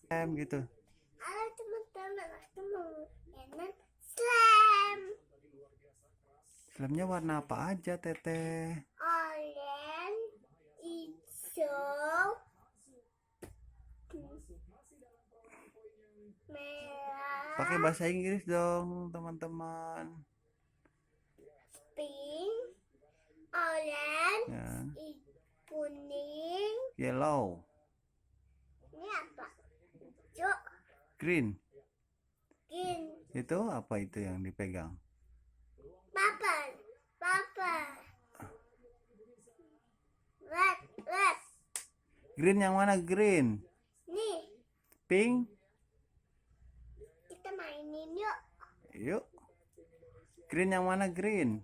gitu. Halo teman-teman, aku mau mainan slime. Slamnya warna apa aja, Teteh? Orange, hijau, Pakai merah, bahasa Inggris dong, teman-teman. pink, orange, Ya. kuning. Yellow, Ini apa? Hijau, green. green, Itu apa itu yang dipegang? purple, purple, red, red. Green yang mana green? Nih, Pink? kita mainin yuk. Yuk. Green yang mana green?